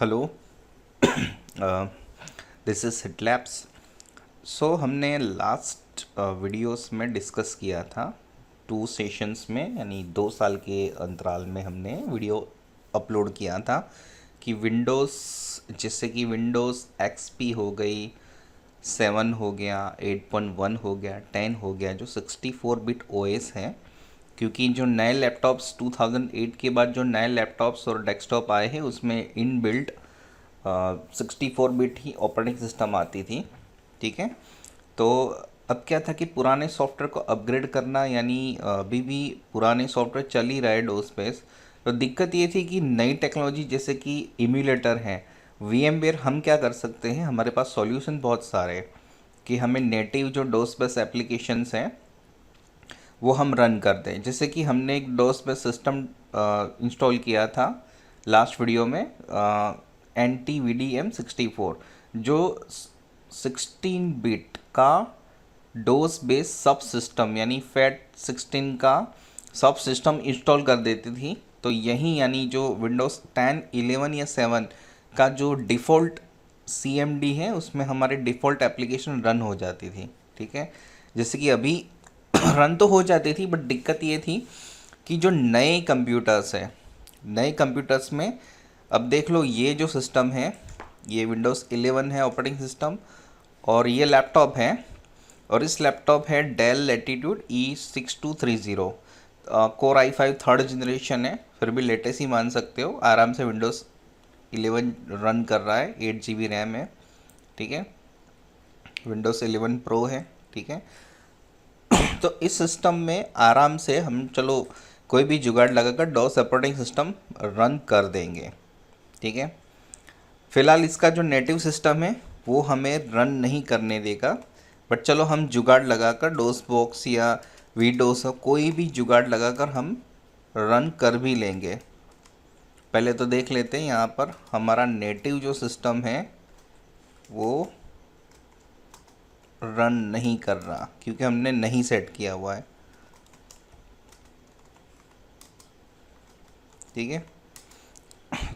Hello, this is Hitlabs. So हमने last videos में discuss किया था 2 सेशंस में, यानी 2 साल के अंतराल में हमने वीडियो अपलोड किया था कि विंडोज़, जैसे कि विंडोज़ एक्सपी हो गई, 7 हो गया, 8.1 हो गया, 10 हो गया, जो 64 बिट ओएस है। क्योंकि जो नए लैपटॉप्स 2008 के बाद जो नए लैपटॉप्स और डेस्कटॉप आए हैं उसमें in built 64 bit he operating system आती थी। ठीक है, तो अब क्या था कि पुराने सॉफ्टवेयर को अपग्रेड करना, यानी अभी भी पुराने सॉफ्टवेयर चल ही रहा है डोस बेस। तो दिक्कत ये थी कि नई टेक्नोलॉजी जैसे कि इम्यूलेटर है, VMware, हम क्या कर सकते हैं, हमारे पास सॉल्यूशन बहुत सारे हैं कि हमें नेटिव जो डोस बेस एप्लीकेशंस हैं वो हम रन कर दें। जैसे कि हमने एक डोस बेस सिस्टम इंस्टॉल किया था लास्ट वीडियो में, NTVDM64, जो 16 बिट का डोस बेस सब सिस्टम, यानी FAT16 का सब सिस्टम इंस्टॉल कर देती थी। तो यही यानी जो विंडोज़ 10, 11 या 7 का जो डिफ़ॉल्ट CMD है उसमें हमारे डिफ़ॉल्ट एप्लीकेशन रन हो जाती थी। ठीक है, जैसे कि अभी रन तो हो जाती थी, बट दिक्कत ये थी कि जो नए कंप्यूटर्स है, नए कंप्यूटर्स में अब देख लो, ये जो सिस्टम है ये विंडोज़ 11 है ऑपरेटिंग सिस्टम, और ये लैपटॉप है, और इस लैपटॉप है Dell Latitude E6230, core i5 third generation है, फिर भी लेटेस्ट ही मान सकते हो, आराम से विंडोज़ 11 रन कर रहा है, 8 GB रैम है। ठीक है, विंडोज़ 11 प्रो है। ठीक है, तो इस सिस्टम में आराम से हम, चलो कोई भी जुगाड़ लगाकर डॉस ऑपरेटिंग सिस्टम रन कर देंगे। ठीक है, फिलहाल इसका जो नेटिव सिस्टम है वो हमें रन नहीं करने देगा, बट चलो हम जुगाड़ लगाकर डोस बॉक्स या वीडोस, कोई भी जुगाड़ लगाकर हम रन कर भी लेंगे। पहले तो देख लेते हैं, यहाँ पर हमारा नेटिव जो सिस्टम है वो रन नहीं कर रहा क्योंकि हमने नहीं सेट किया हुआ है। ठीक है,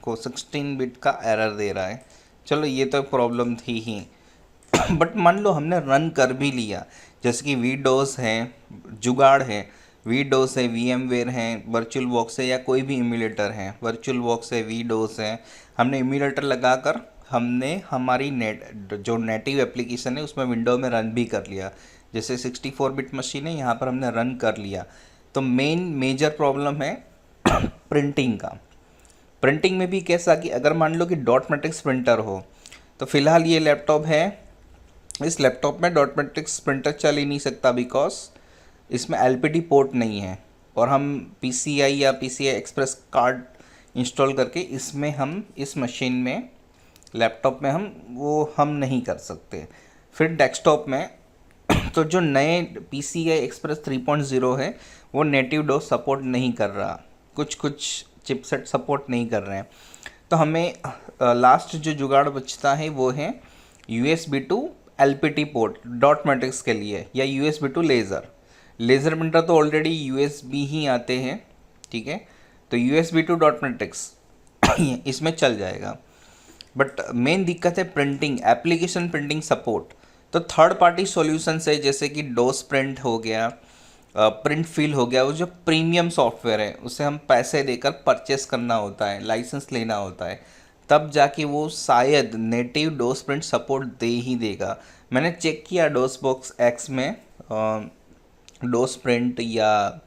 को 16 बिट का एरर दे रहा है। चलो ये तो प्रॉब्लम थी ही बट मान लो हमने रन कर भी लिया, जैसे कि वीडोस है, जुगाड़ है, वीडोस है, VMware है, वर्चुअल बॉक्स है, या कोई भी इम्यूलेटर है, वर्चुअल बॉक्स है, वीडोस है, हमने इम्यूलेटर लगाकर हमने हमारी जो नेटिव एप्लीकेशन है उसमें विंडो में रन भी कर लिया। जैसे 64 बिट मशीन है, यहाँ पर हमने रन कर लिया। तो मेजर प्रॉब्लम है प्रिंटिंग का। प्रिंटिंग में भी कैसा कि अगर मान लो कि डॉट मैट्रिक्स प्रिंटर हो, तो फिलहाल ये लैपटॉप है, इस लैपटॉप में डॉट मैट्रिक्स प्रिंटर चल ही नहीं सकता, बिकॉज इसमें LPD पोर्ट नहीं है, और हम PCI या PCI एक्सप्रेस कार्ड इंस्टॉल करके इसमें हम इस मशीन में, लैपटॉप में हम नहीं कर सकते। फिर डेस्कटॉप में तो जो नए PCI एक्सप्रेस 3.0 है वो नेटिव डोस सपोर्ट नहीं कर रहा, कुछ कुछ चिपसेट सपोर्ट नहीं कर रहे हैं। तो हमें लास्ट जो जुगाड़ बचता है वो है USB to LPT port dot matrix के लिए, या USB to laser. Laser printer तो ऑलरेडी USB ही आते हैं। ठीक है, तो USB टू डॉट मैट्रिक्स इसमें चल जाएगा। बट मेन दिक्कत है प्रिंटिंग, एप्लीकेशन प्रिंटिंग सपोर्ट। तो थर्ड पार्टी सॉल्यूशंस है, जैसे कि डोस प्रिंट हो गया, प्रिंट फील हो गया, वो जो प्रीमियम सॉफ्टवेयर है उसे हम पैसे देकर परचेस करना होता है, लाइसेंस लेना होता है, तब जाके वो शायद नेटिव डोस प्रिंट सपोर्ट दे ही देगा। मैंने चेक किया डोस बॉक्स एक्स में, डोस प्रिंट या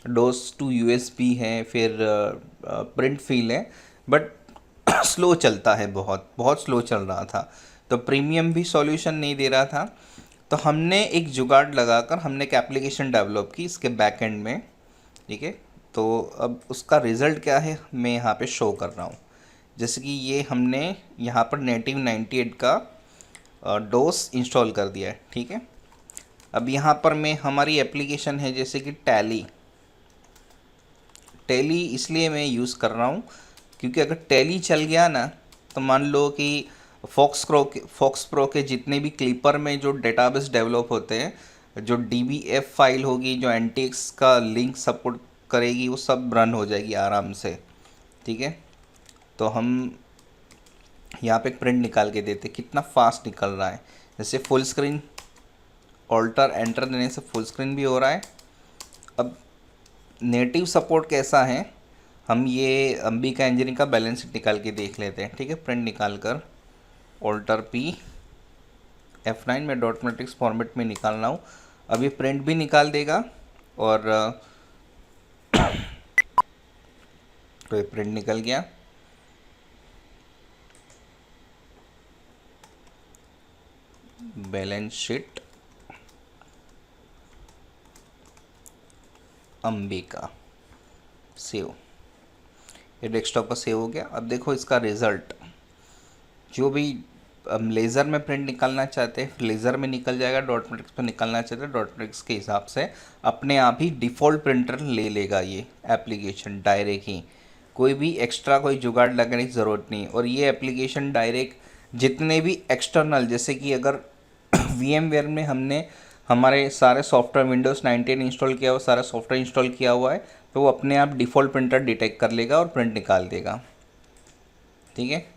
डोस टू USB है, फिर प्रिंट फील है, बट स्लो चलता है, बहुत बहुत स्लो चल रहा था। तो प्रीमियम भी सॉल्यूशन नहीं दे रहा था। तो हमने एक जुगाड़ लगाकर हमने एक एप्लीकेशन डेवलप की इसके बैक एंड में। ठीक है, तो अब उसका रिज़ल्ट क्या है मैं यहाँ पे शो कर रहा हूँ। जैसे कि ये हमने यहाँ पर नेटिव 98 का डोस इंस्टॉल कर दिया है। ठीक है, अब यहाँ पर मैं, हमारी एप्लीकेशन है जैसे कि टैली इसलिए मैं यूज़ कर रहा हूँ क्योंकि अगर टैली चल गया ना, तो मान लो कि फॉक्स प्रो के जितने भी क्लिपर में जो डेटाबेस डेवलप होते हैं, जो DBF फाइल होगी, जो NTX का लिंक सपोर्ट करेगी, वो सब रन हो जाएगी आराम से। ठीक है, तो हम यहाँ पे एक प्रिंट निकाल के देते, कितना फास्ट निकल रहा है। जैसे फुल स्क्रीन ऑल्टर एंटर देने से फुल स्क्रीन भी हो रहा है। अब नेटिव सपोर्ट कैसा है, हम ये अंबिका इंजीनियरिंग का बैलेंस शीट निकाल के देख लेते हैं। ठीक है, प्रिंट निकाल कर ऑल्टर पी F9 में डॉट मैट्रिक्स फॉर्मेट में निकालना हूँ। अब ये प्रिंट भी निकाल देगा और तो ये प्रिंट निकल गया। बैलेंस शीट अंबिका सेव, ये डेस्कटॉप पर सेव हो गया। अब देखो इसका रिज़ल्ट, जो भी हम लेज़र में प्रिंट निकालना चाहते हैं लेज़र में निकल जाएगा, डॉट मैट्रिक्स पर निकालना चाहते हैं डॉट मैट्रिक्स के हिसाब से अपने आप ही डिफ़ॉल्ट प्रिंटर ले लेगा ये एप्लीकेशन डायरेक्ट ही, कोई भी एक्स्ट्रा कोई जुगाड़ लगाने की ज़रूरत नहीं। और ये एप्लीकेशन डायरेक्ट जितने भी एक्सटर्नल, जैसे कि अगर VMware में हमने हमारे सारे सॉफ्टवेयर विंडोज़ 19 इंस्टॉल किया हुआ, सारा सॉफ्टवेयर इंस्टॉल किया हुआ है, तो वो अपने आप डिफ़ॉल्ट प्रिंटर डिटेक्ट कर लेगा और प्रिंट निकाल देगा। ठीक है,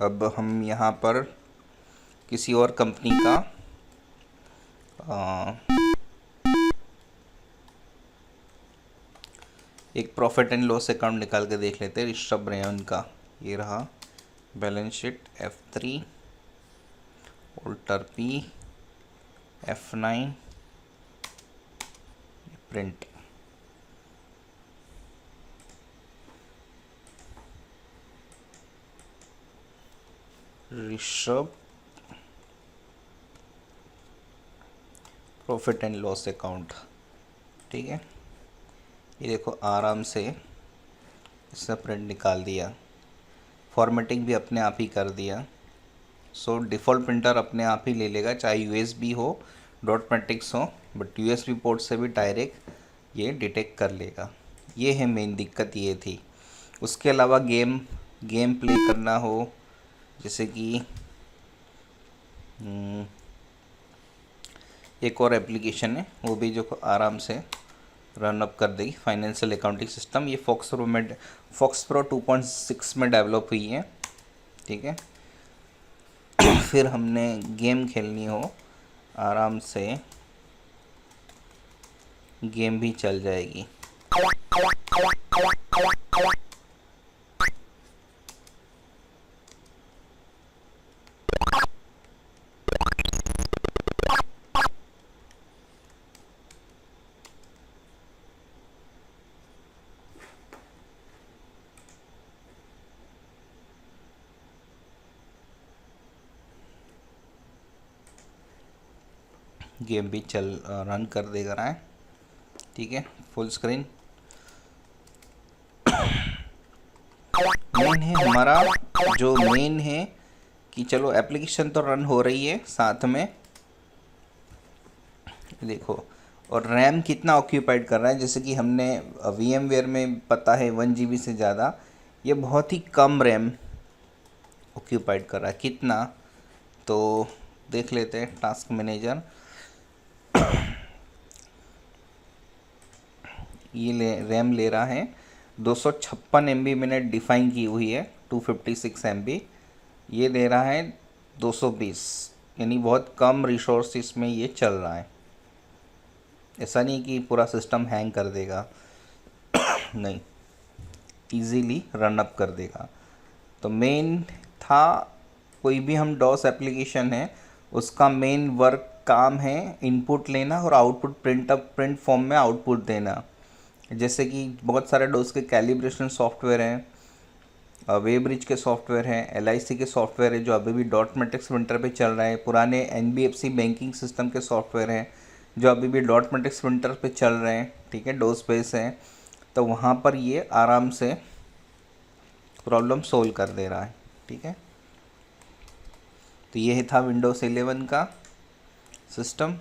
अब हम यहाँ पर किसी और कंपनी का एक प्रॉफिट एंड लॉस अकाउंट निकाल के देख लेते हैं। ऋषभ रेयन का ये रहा balance sheet F3 alter P F9 print. Rishabh profit and loss account. ठीक है, ये देखो आराम से इसने प्रिंट निकाल दिया, फॉर्मेटिंग भी अपने आप ही कर दिया। सो डिफ़ॉल्ट प्रिंटर अपने आप ही ले लेगा, चाहे USB हो डॉट मैट्रिक्स हो, बट USB पोर्ट से भी डायरेक्ट ये डिटेक्ट कर लेगा। ये है मेन दिक्कत, ये थी। उसके अलावा गेम प्ले करना हो, जैसे कि एक और एप्लीकेशन है वो भी जो आराम से रन अप कर देगी, फाइनेंशियल अकाउंटिंग सिस्टम। ये फॉक्स प्रो 2.6 में डेवलप हुई है। ठीक है, फिर हमने गेम खेलनी हो, आराम से गेम भी चल जाएगी। गेम भी रन कर देगा रहा है। ठीक है, फुल स्क्रीन मेन है हमारा, जो मेन है कि चलो एप्लीकेशन तो रन हो रही है साथ में, देखो। और रैम कितना ऑक्यूपाइड कर रहा है, जैसे कि हमने VMware में पता है 1 GB से ज़्यादा, ये बहुत ही कम रैम ऑक्यूपाइड कर रहा है। कितना, तो देख लेते हैं। टास्क मैनेजर ये रैम ले रहा है 256 MB मैंने डिफ़ाइन की हुई है, 256 MB ये दे रहा है 220, यानी बहुत कम रिसोर्स इसमें ये चल रहा है। ऐसा नहीं कि पूरा सिस्टम हैंग कर देगा नहीं, इजीली रन अप कर देगा। तो मेन था, कोई भी हम डॉस एप्लीकेशन है उसका मेन वर्क काम है इनपुट लेना और आउटपुट प्रिंट फॉर्म में आउटपुट देना। जैसे कि बहुत सारे डॉस के कैलिब्रेशन सॉफ्टवेयर हैं, वेब्रिज के सॉफ्टवेयर हैं, LIC के सॉफ्टवेयर है जो अभी भी डॉट मैट्रिक्स प्रिंटर पे चल रहा है, पुराने NBFC बैंकिंग सिस्टम के सॉफ्टवेयर हैं जो अभी भी डॉट मैट्रिक्स प्रिंटर पे चल रहे हैं। ठीक है, डोस बेस हैं, तो वहाँ पर ये आराम से प्रॉब्लम सोल्व कर दे रहा है। ठीक है, तो ये था विंडोज़ 11 का सिस्टम।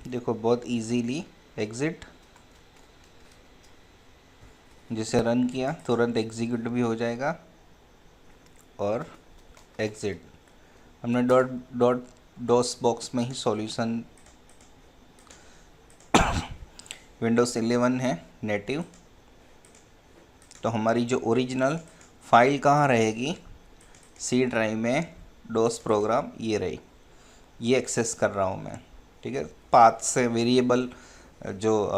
देखो बहुत इजीली एग्ज़िट, जिसे रन किया तुरंत एग्जीक्यूट भी हो जाएगा और एग्ज़िट। हमने डॉस बॉक्स में ही सॉल्यूशन विंडोज़ 11 है नेटिव, तो हमारी जो ओरिजिनल फाइल कहाँ रहेगी, सी ड्राइव में डोस प्रोग्राम ये रही, ये एक्सेस कर रहा हूँ मैं। ठीक है, पाथ से वेरिएबल, जो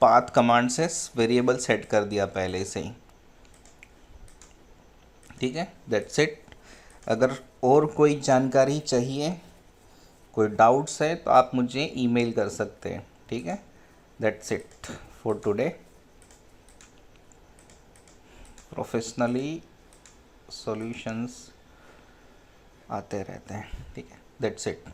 पाथ कमांड से वेरिएबल सेट कर दिया पहले से ही। ठीक है, दैट्स इट। अगर और कोई जानकारी चाहिए, कोई डाउट्स है तो आप मुझे ईमेल कर सकते हैं। ठीक है, that's it for today. Professionally solutions आते रहते हैं। ठीक है, दैट्स इट।